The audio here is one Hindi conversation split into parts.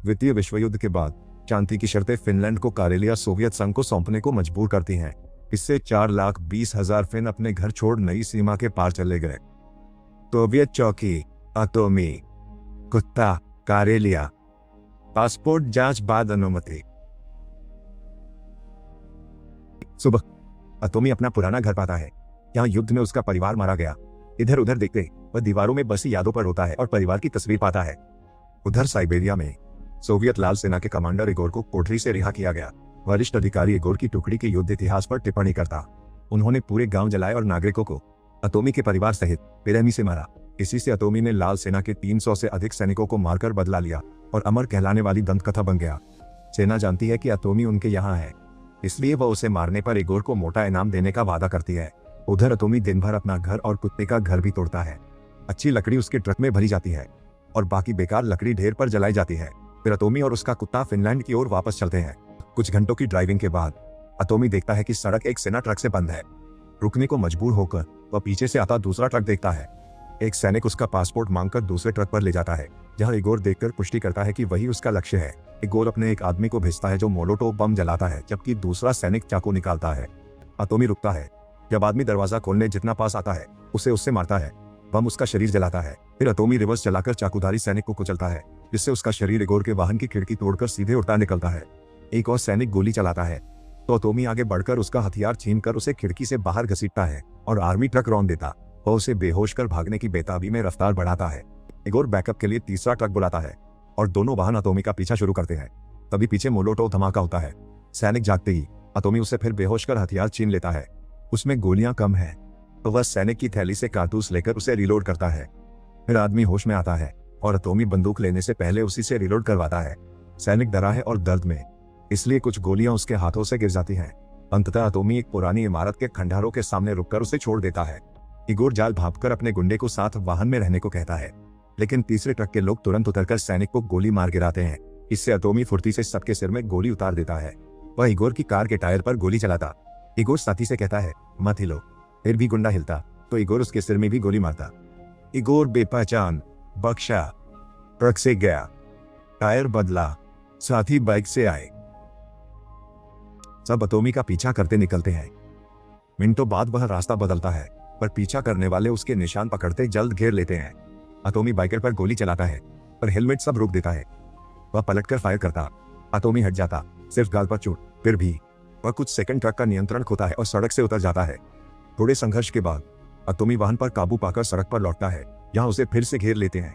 द्वितीय विश्व युद्ध के बाद शांति की शर्तें फिनलैंड को कारेलिया सोवियत संघ को सौंपने को मजबूर करती हैं। इससे 4,20,000 फिन अपने घर छोड़ नई सीमा के पार चले गए। सोवियत चौकी, अतोमी, कुत्ता, कारेलिया। पासपोर्ट जांच बाद अनुमति। सुबह अतोमी अपना पुराना घर पाता है। यहाँ युद्ध में उसका परिवार मारा गया। इधर उधर देखते वह दीवारों में बसी यादों पर रोता है और परिवार की तस्वीर पाता है। उधर साइबेरिया में सोवियत लाल सेना के कमांडर इगोर को कोठरी से रिहा किया गया। वरिष्ठ अधिकारी इगोर की टुकड़ी के युद्ध इतिहास पर टिप्पणी करता। उन्होंने पूरे गांव जलाए और नागरिकों को अतोमी के परिवार सहित बेरहमी से मारा। इसी से अतोमी ने लाल सेना के 300 से अधिक सैनिकों को मारकर बदला लिया और अमर कहलाने वाली दंतकथा बन गया। सेना जानती है कि अतोमी उनके यहाँ है, इसलिए वह उसे मारने पर इगोर को मोटा इनाम देने का वादा करती है। उधर अतोमी दिन भर अपना घर और कुत्ते का घर भी तोड़ता है। अच्छी लकड़ी उसके ट्रक में भरी जाती है और बाकी बेकार लकड़ी ढेर पर जलाई जाती है। फिर अतोमी और उसका कुत्ता फिनलैंड की ओर वापस चलते हैं। कुछ घंटों की ड्राइविंग के बाद अतोमी देखता है कि सड़क एक सेना ट्रक से बंद है। रुकने को मजबूर होकर वह पीछे से आता दूसरा ट्रक देखता है। एक सैनिक उसका पासपोर्ट मांगकर दूसरे ट्रक पर ले जाता है, जहां इगोर देखकर पुष्टि करता है कि वही उसका लक्ष्य है। इगोर अपने एक आदमी को भेजता है जो मोलोटोव बम जलाता है, जबकि दूसरा सैनिक चाकू निकालता है। अतोमी रुकता है। जब आदमी दरवाजा खोलने जितना पास आता है उसे उससे मारता है। बम उसका शरीर जलाता है। फिर अतोमी रिवर्स चलाकर चाकूधारी सैनिक को कुचलता है, जिससे उसका शरीर इगोर के वाहन की खिड़की तोड़कर सीधे उड़ता निकलता है। एक और सैनिक गोली चलाता है तो अतोमी आगे बढ़कर उसका हथियार छीनकर उसे खिड़की से बाहर घसीटता है और आर्मी ट्रक रौंद देता और उसे बेहोश कर भागने की बेताबी में रफ्तार बढ़ाता है। इगोर बैकअप के लिए तीसरा ट्रक बुलाता है और दोनों वाहन अतोमी का पीछा शुरू करते हैं। तभी पीछे मोलोटोव धमाका होता है। सैनिक जागते ही अतोमी उसे फिर बेहोश कर हथियार छीन लेता है। उसमें गोलियां कम है तो वह सैनिक की थैली से कारतूस लेकर उसे रिलोड करता है। फिर आदमी होश में आता है और अतोमी बंदूक लेने से पहले उसी से रिलोड करवाता है। सैनिक डरा है और दर्द में, इसलिए कुछ गोलियां उसके हाथों से गिर जाती हैं। अंततः अतोमी एक पुरानी इमारत के खंडहरों के सामने रुककर उसे छोड़ देता है। इगोर जाल भांपकर अपने गुंडे को साथ वाहन में रहने को कहता है, लेकिन तीसरे ट्रक के लोग तुरंत उतरकर सैनिक को गोली मार गिराते हैं। इससे अतोमी फुर्ती से सबके सिर में गोली उतार देता है। वह इगोर की कार के टायर पर गोली चलाता। इगोर साथी से कहता है, मत हिलो। फिर भी गुंडा हिलता तो इगोर उसके सिर में भी गोली मारता। इगोर बेपहचान, बख्शा, ट्रक से गया, टायर बदला, साथी बाइक से आए। सब अतोमी का पीछा करते निकलते हैं। मिनटों बाद वह रास्ता बदलता है, पर पीछा करने वाले उसके निशान पकड़ते जल्द घेर लेते हैं। अतोमी बाइकर पर गोली चलाता है, पर हेलमेट सब रोक देता है। वह पलटकर फायर करता। अतोमी हट जाता, सिर्फ गाल पर चोट। फिर भी वह कुछ सेकंड ट्रक का नियंत्रण खोता है और सड़क से उतर जाता है। थोड़े संघर्ष के बाद अतोमी वाहन पर काबू पाकर सड़क पर लौटता है, जहां उसे फिर से घेर लेते हैं।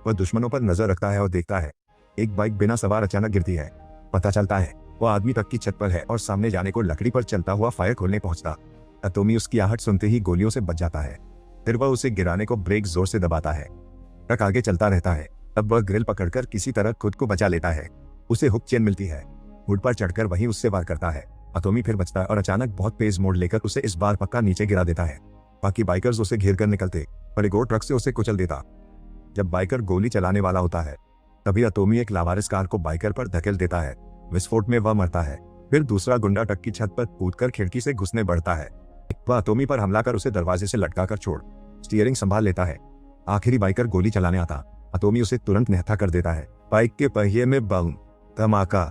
वह दुश्मनों पर नजर रखता है और देखता है एक बाइक बिना सवार अचानक गिरती है। पता चलता है वह आदमी ट्रक की छत पर है और सामने जाने को लकड़ी पर चलता हुआ फायर खोलने पहुंचता। अतोमी उसकी आहट सुनते ही गोलियों से बच जाता है। फिर वह उसे गिराने को ब्रेक जोर से दबाता है। ट्रक आगे चलता रहता है। तब वह ग्रिल पकड़कर किसी तरह खुद को बचा लेता है। उसे हुक चेन मिलती है। हुड पर चढ़कर वही उससे वार करता है। अतोमी फिर बचता है और अचानक बहुत तेज मोड़ लेकर उसे इस बार पक्का नीचे गिरा देता है। बाकी बाइकर्स उसे घेर कर निकलते, पर इगोर ट्रक से उसे कुचल देता। जब बाइकर गोली चलाने वाला होता है तभी अतोमी एक लावारिस कार को बाइकर पर धकेल देता है। विस्फोट में वह मरता है। फिर दूसरा गुंडा ट्रक की छत पर कूदकर खिड़की से घुसने बढ़ता है। वह अतोमी पर हमला कर उसे दरवाजे से लटकाकर छोड़ स्टीयरिंग संभाल लेता है। आखिरी बाइकर गोली चलाने आता। अतोमी उसे तुरंत निहत्था कर देता है। बाइक के पहिए में बम, धमाका।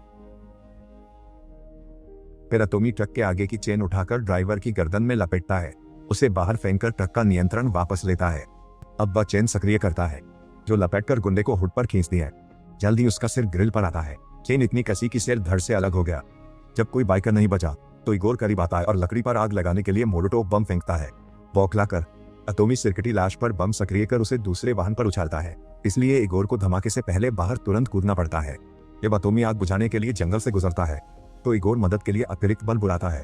फिर अतोमी ट्रक के आगे की चेन उठाकर ड्राइवर की गर्दन में लपेटता है। उसे बाहर फेंककर ट्रक का नियंत्रण वापस लेता है। अब वह चेन सक्रिय करता है, जो लपेटकर गुंडे को हुड पर खींचती है। जल्द ही उसका सिर ग्रिल पर आता है। चेन इतनी कसी कि सिर धड़ से अलग हो गया। जब कोई बाइकर नहीं बचा तो इगोर करीब आता है और लकड़ी पर आग लगाने के लिए मोलोटोव बम फेंकता है। बौखलाकर अतोमी सिरकटी लाश पर बम सक्रिय कर उसे दूसरे वाहन पर उछालता है। इसलिए इगोर को धमाके से पहले बाहर तुरंत कूदना पड़ता है। जब अतोमी आग बुझाने के लिए जंगल से गुजरता है तो इगोर मदद के लिए अतिरिक्त बल बुलाता है।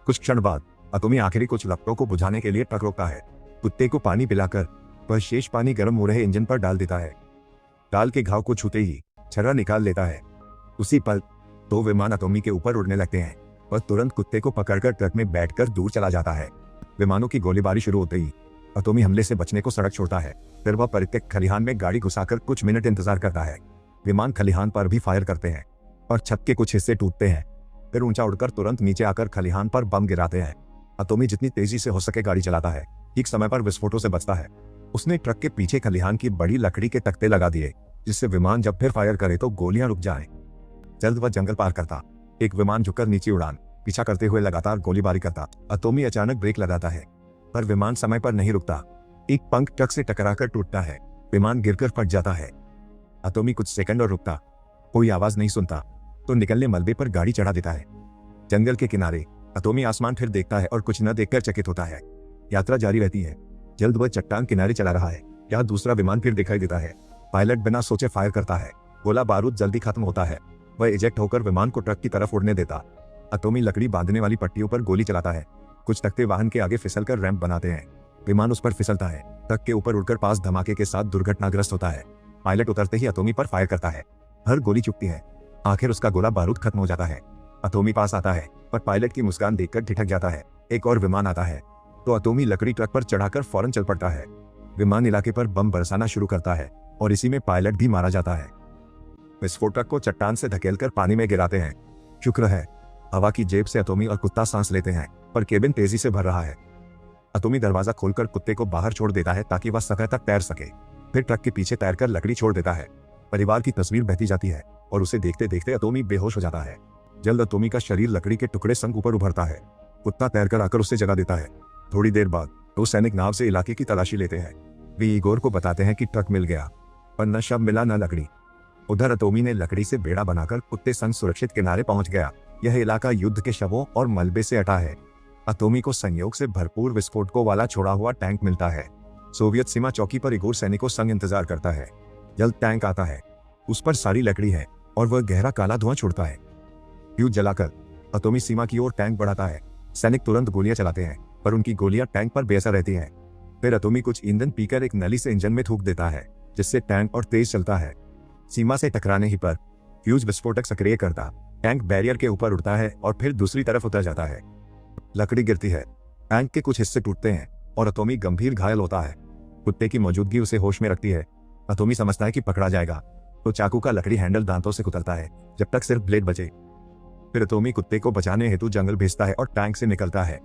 कुछ क्षण बाद अतोमी आखिरी कुछ लपटों को बुझाने के लिए ट्रक रोकता है। कुत्ते को पानी पिलाकर वह शेष पानी गर्म हो रहे इंजन पर डाल देता है। डाल के घाव को छूते ही छर्रा निकाल लेता है। उसी पल 2 विमान अतोमी के ऊपर उड़ने लगते हैं। वह तुरंत कुत्ते को पकड़कर ट्रक में बैठकर दूर चला जाता है। विमानों की गोलीबारी शुरू होते ही अतोमी हमले से बचने को सड़क छोड़ता है। फिर वह परित्यक्त खलिहान में गाड़ी घुसाकर कुछ मिनट इंतजार करता है। विमान खलिहान पर भी फायर करते हैं और छत के कुछ हिस्से टूटते हैं। फिर ऊंचा उड़कर तुरंत नीचे आकर खलिहान पर बम गिराते हैं। अतोमी जितनी तेजी से हो सके गाड़ी चलाता है। ठीक समय पर विस्फोटों से बचता है। उसने ट्रक के पीछे खलिहान की बड़ी लकड़ी के तख्ते लगा दिए, जिससे विमान जब फिर फायर करे तो गोलियां रुक जाएं। जल्द वह जंगल पार करता। एक विमान झुककर नीचे उड़ान पीछा करते हुए लगातार गोलीबारी करता। अतोमी अचानक ब्रेक लगाता है, पर विमान समय पर नहीं रुकता। एक पंख ट्रक से टकराकर टूटता है, विमान गिरकर फट जाता है। अतोमी कुछ सेकंड और रुकता, कोई आवाज नहीं सुनता, तो निकलने मलबे पर गाड़ी चढ़ा देता है। जंगल के किनारे अतोमी आसमान फिर देखता है और कुछ न देखकर चकित होता है। यात्रा जारी रहती है। जल्द वह चट्टान किनारे चला रहा है, यहाँ दूसरा विमान फिर दिखाई देता है। पायलट बिना सोचे फायर करता है, गोला बारूद जल्दी खत्म होता है। वह इजेक्ट होकर विमान को ट्रक की तरफ उड़ने देता। अतोमी लकड़ी बांधने वाली पट्टियों पर गोली चलाता है। कुछ तख्ते वाहन के आगे फिसलकर रैंप बनाते हैं, विमान उस पर फिसलता है। ट्रक के ऊपर उड़कर पास धमाके के साथ दुर्घटनाग्रस्त होता है। पायलट उतरते ही अतोमी पर फायर करता है, हर गोली चुकती है। आखिर उसका गोला बारूद खत्म हो जाता है। अतोमी पास आता है, पर पायलट की मुस्कान देखकर ठिठक जाता है। एक और विमान आता है तो अतोमी लकड़ी ट्रक पर चढ़ाकर फौरन चल पड़ता है। विमान इलाके पर बम बरसाना शुरू करता है और इसी में पायलट भी मारा जाता है। विस्फोटक को चट्टान से धकेलकर पानी में गिराते हैं। शुक्र है हवा की जेब से अतोमी और कुत्ता सांस लेते हैं, पर केबिन तेजी से भर रहा है। अतोमी दरवाजा खोलकर कुत्ते को बाहर छोड़ देता है ताकि वह सतह तक तैर सके। फिर ट्रक के पीछे तैरकर लकड़ी छोड़ देता है। परिवार की तस्वीर बहती जाती है और उसे देखते देखते अतोमी बेहोश हो जाता है। जल्द अतोमी का शरीर लकड़ी के टुकड़े संग ऊपर उभरता है। कुत्ता तैरकर आकर उसे जगा देता है। थोड़ी देर बाद दो सैनिक नाव से इलाके की तलाशी लेते हैं। वे इगोर को बताते हैं कि ट्रक मिल गया, पर न शव मिला न लकड़ी। उधर अतोमी ने लकड़ी से बेड़ा बनाकर कुत्ते संग सुरक्षित किनारे पहुंच गया। यह इलाका युद्ध के शवों और मलबे से अटा है। अतोमी को संयोग से भरपूर विस्फोटकों वाला छोड़ा हुआ टैंक मिलता है। सोवियत सीमा चौकी पर इगोर सैनिकों संग इंतजार करता है। जल्द टैंक आता है, उस पर सारी लकड़ी है और वह गहरा काला धुआं छोड़ता है। फ्यूज जलाकर अतोमी सीमा की ओर टैंक बढ़ाता है। सैनिक तुरंत गोलियां चलाते हैं, पर उनकी गोलियां टैंक पर बेअसर रहती हैं। फिर अतोमी कुछ ईंधन पीकर एक नली से इंजन में थूक देता है, जिससे टैंक और तेज चलता है। सीमा से टकराने ही पर फ्यूज विस्फोटक सक्रिय करता, टैंक बैरियर के ऊपर उड़ता है और फिर दूसरी तरफ उतर जाता है। लकड़ी गिरती है, टैंक के कुछ हिस्से टूटते हैं और अतोमी गंभीर घायल होता है। कुत्ते की मौजूदगी उसे होश में रखती है। अतोमी समझता है कि पकड़ा जाएगा, तो चाकू का लकड़ी हैंडल दांतों से कुतरता है जब तक सिर्फ ब्लेड बचे। फिर अतोमी कुत्ते को बचाने हेतु जंगल भेजता है और टैंक से निकलता है।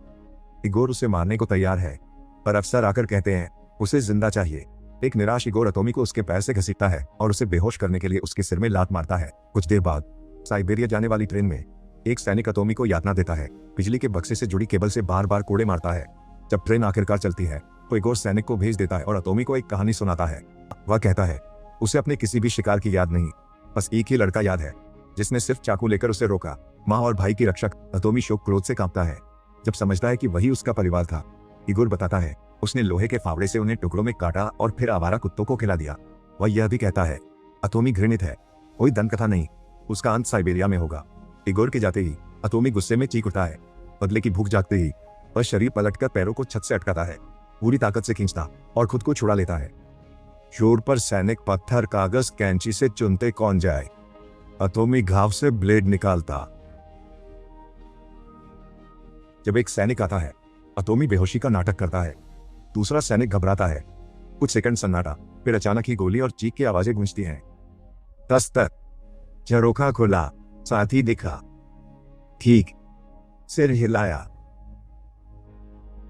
इगोर उसे मारने को तैयार है, पर अफसर आकर कहते हैं उसे जिंदा चाहिए। एक निराश इगोर अतोमी को उसके पैर से घसीटता है और उसे बेहोश करने के लिए उसके सिर में लात मारता है। कुछ देर बाद साइबेरिया जाने वाली ट्रेन में एक सैनिक अतोमी को यातना देता है। बिजली के बक्से से जुड़ी केबल से बार बार कोड़े मारता है। जब ट्रेन आखिरकार चलती है तो इगोर सैनिक को भेज देता है और अतोमी को एक कहानी सुनाता है। वह कहता है उसे अपने किसी भी शिकार की याद नहीं, बस एक ही लड़का याद है जिसने सिर्फ चाकू लेकर उसे रोका। माँ और भाई की रक्षक। अतोमी शोक क्रोध से कांपता है जब समझता है कि वही उसका परिवार था। इगोर बताता है उसने लोहे के फावड़े से उन्हें टुकड़ों में काटा और फिर आवारा कुत्तों को खिला दिया। वह यह भी कहता है अतोमी घृणित है, कोई दंत कथा नहीं, उसका अंत साइबेरिया में होगा। इगोर के जाते ही अतोमी गुस्से में चीख उठता है। बदले की भूख जागते ही वह शरीर पलटकर पैरों को छत से अटकाता है, पूरी ताकत से खींचता और खुद को छुड़ा लेता है। शोर पर सैनिक पत्थर कागज कैंची से चुनते कौन जाए। अतोमी घाव से ब्लेड निकालता। जब एक सैनिक आता है, अतोमी बेहोशी का नाटक करता है। दूसरा सैनिक घबराता है। कुछ सेकंड सन्नाटा, फिर अचानक ही गोली और चीख की आवाजें गूंजती हैं। तस्तक, झरोखा खुला, साथी दिखा, ठीक, सिर हिलाया।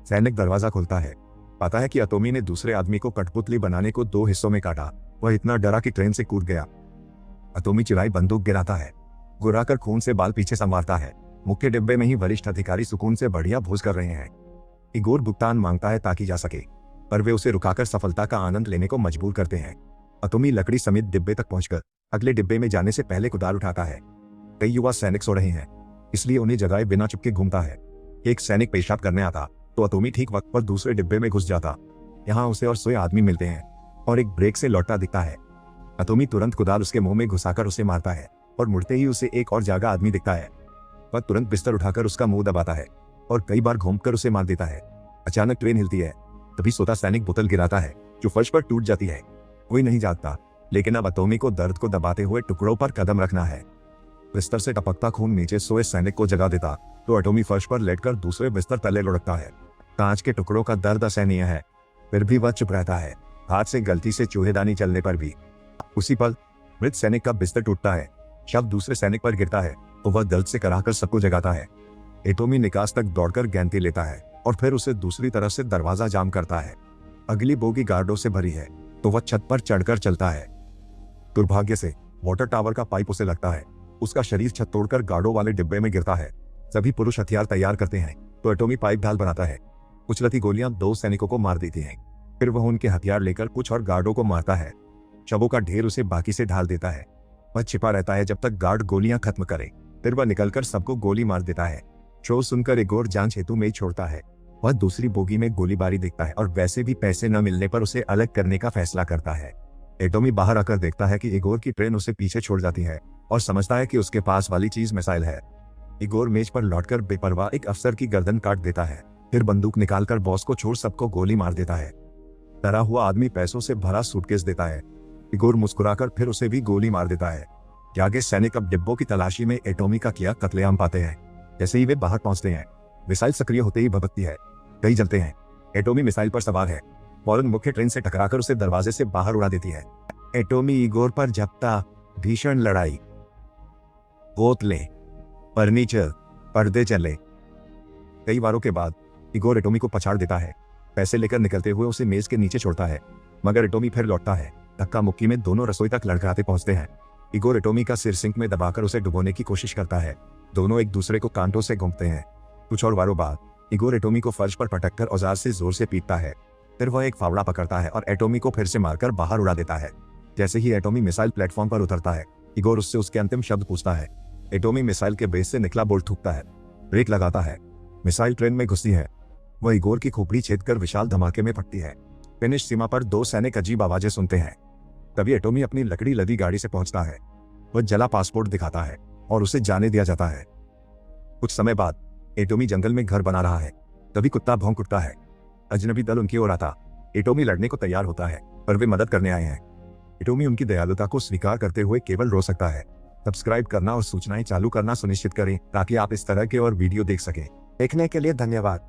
सैनिक दरवाजा खोलता है, पाता है कि अतोमी ने दूसरे आदमी को कठपुतली बनाने को 2 हिस्सों में काटा। वह इतना डरा कि ट्रेन से कूद गया। अतोमी चिराई बंदूक गिराता है, गुर्राकर खून से बाल पीछे संवारता है। मुख्य डिब्बे में ही वरिष्ठ अधिकारी सुकून से बढ़िया भोज कर रहे हैं। इगोर भुगतान मांगता है ताकि जा सके, पर वे उसे रुकाकर सफलता का आनंद लेने को मजबूर करते हैं। अतोमी लकड़ी समेत डिब्बे तक पहुंचकर अगले डिब्बे में जाने से पहले कुदाल उठाता है। कई युवा सैनिक सो रहे हैं, इसलिए उन्हें जगाए बिना चुपके घूमता है। एक सैनिक पेशाब करने आता तो अतोमी ठीक वक्त पर दूसरे डिब्बे में घुस जाता। यहाँ उसे और सोए आदमी मिलते हैं और एक ब्रेक से लौटता दिखता है। अतोमी तुरंत कुदाल उसके मुंह में घुसाकर उसे मारता है और मुड़ते ही उसे एक और जागा आदमी दिखता है। वह तुरंत बिस्तर उठाकर उसका मुंह दबाता है और कई बार घूमकर उसे मार देता है। अचानक ट्रेन हिलती है, तभी सोता सैनिक बोतल गिराता है जो फर्श पर टूट जाती है। कोई नहीं जागता, लेकिन अब अतोमी को दर्द को दबाते हुए टुकड़ों पर कदम रखना है। बिस्तर से टपकता खून नीचे सोए सैनिक को जगा देता तो अतोमी फर्श पर लेटकर दूसरे बिस्तर तले लुढ़कता है। कांच के टुकड़ों का दर्द असहनीय है, फिर भी वह चुप रहता है। हाथ से गलती से चूहेदानी चलने पर भी। उसी पल मृत सैनिक का बिस्तर टूटता है, शव दूसरे सैनिक पर गिरता है तो वह दर्द से कराहकर सबको जगाता है। अतोमी निकास तक दौड़कर गैंती लेता है और फिर उसे दूसरी तरफ से दरवाजा जाम करता है। अगली बोगी गार्डों से भरी है तो वह छत पर चढ़कर चलता है। दुर्भाग्य से वाटर टावर का पाइप उसे लगता है। उसका शरीर छत तोड़कर गार्डों वाले डिब्बे में गिरता है। सभी पुरुष हथियार तैयार करते हैं तो एटोमी पाइप ढाल बनाता है। उछलती गोलियां 2 सैनिकों को मार देती हैं। फिर वह उनके हथियार लेकर कुछ और गार्डों को मारता है। शवों का ढेर उसे बाकी से ढाल देता है। वह छिपा रहता है जब तक गार्ड गोलियां खत्म करे। फिर वह निकलकर सबको गोली मार देता है। शोर सुनकर इगोर जान सेतु में ही छोड़ता है। वह दूसरी बोगी में गोलीबारी देखता है और वैसे भी पैसे न मिलने पर उसे अलग करने का फैसला करता है। एटोमी बाहर आकर देखता है कि इगोर की ट्रेन उसे पीछे छोड़ जाती है और समझता है कि उसके पास वाली चीज मिसाइल है। इगोर मेज पर लौटकर बेपरवाह एक अफसर की गर्दन काट देता है। फिर बंदूक निकालकर बॉस को छोड़ सबको गोली मार देता है। डरा हुआ आदमी पैसों से भरा सूटकेस देता है। इगोर मुस्कुराकर फिर उसे भी गोली मार देता है। जागे सैनिक अब डिब्बों की तलाशी में एटोमी का किया कत्लेआम पाते हैं। जैसे ही वे बाहर पहुंचते हैं, मिसाइल सक्रिय होते ही भभकती है। कई जलते हैं। एटोमी मिसाइल पर सवार है। फौरन मुख्य ट्रेन से टकराकर उसे दरवाजे से बाहर उड़ा देती है। एटोमी इगोर पर झपटा। भीषण लड़ाई। बोतलें, फर्नीचर, पर्दे चले। कई बारों के बाद इगोर एटोमी को पछाड़ देता है। पैसे लेकर निकलते हुए उसे मेज के नीचे छोड़ता है, मगर एटोमी फिर लौटता है। धक्का मुक्की में दोनों रसोई तक लड़खड़ाते पहुंचते हैं। इगोर एटोमी का सिर सिंक में दबाकर उसे डुबोने की कोशिश करता है। दोनों एक दूसरे को कांटों से घूमते हैं। कुछ और बारों बाद इगोर एटोमी को फर्श पर पटककर औजार से जोर से पीटता है। फिर वह एक फावड़ा पकड़ता है और एटोमी को फिर से मारकर बाहर उड़ा देता है। जैसे ही एटोमी मिसाइल प्लेटफॉर्म पर उतरता है, इगोर उससे उसके अंतिम शब्द पूछता है। एटोमी मिसाइल के बेस से निकला बोल्ट थूकता है। ब्रेक लगाता है। मिसाइल ट्रेन में घुसती है। वह इगोर की खोपड़ी छेदकर विशाल धमाके में फटती है। फिनिश सीमा पर 2 सैनिक अजीब आवाजें सुनते हैं। तभी एटोमी अपनी लकड़ी लदी गाड़ी से पहुंचता है। वह जला पासपोर्ट दिखाता है और उसे जाने दिया जाता है। कुछ समय बाद एटोमी जंगल में घर बना रहा है। तभी कुत्ता भौंक उठता है। अजनबी दल उनकी ओर आता। एटोमी लड़ने को तैयार होता है, पर वे मदद करने आए हैं। एटोमी उनकी दयालुता को स्वीकार करते हुए केवल रो सकता है। सब्सक्राइब करना और सूचनाएं चालू करना सुनिश्चित करें ताकि आप इस तरह के और वीडियो देख सकें। देखने के लिए धन्यवाद।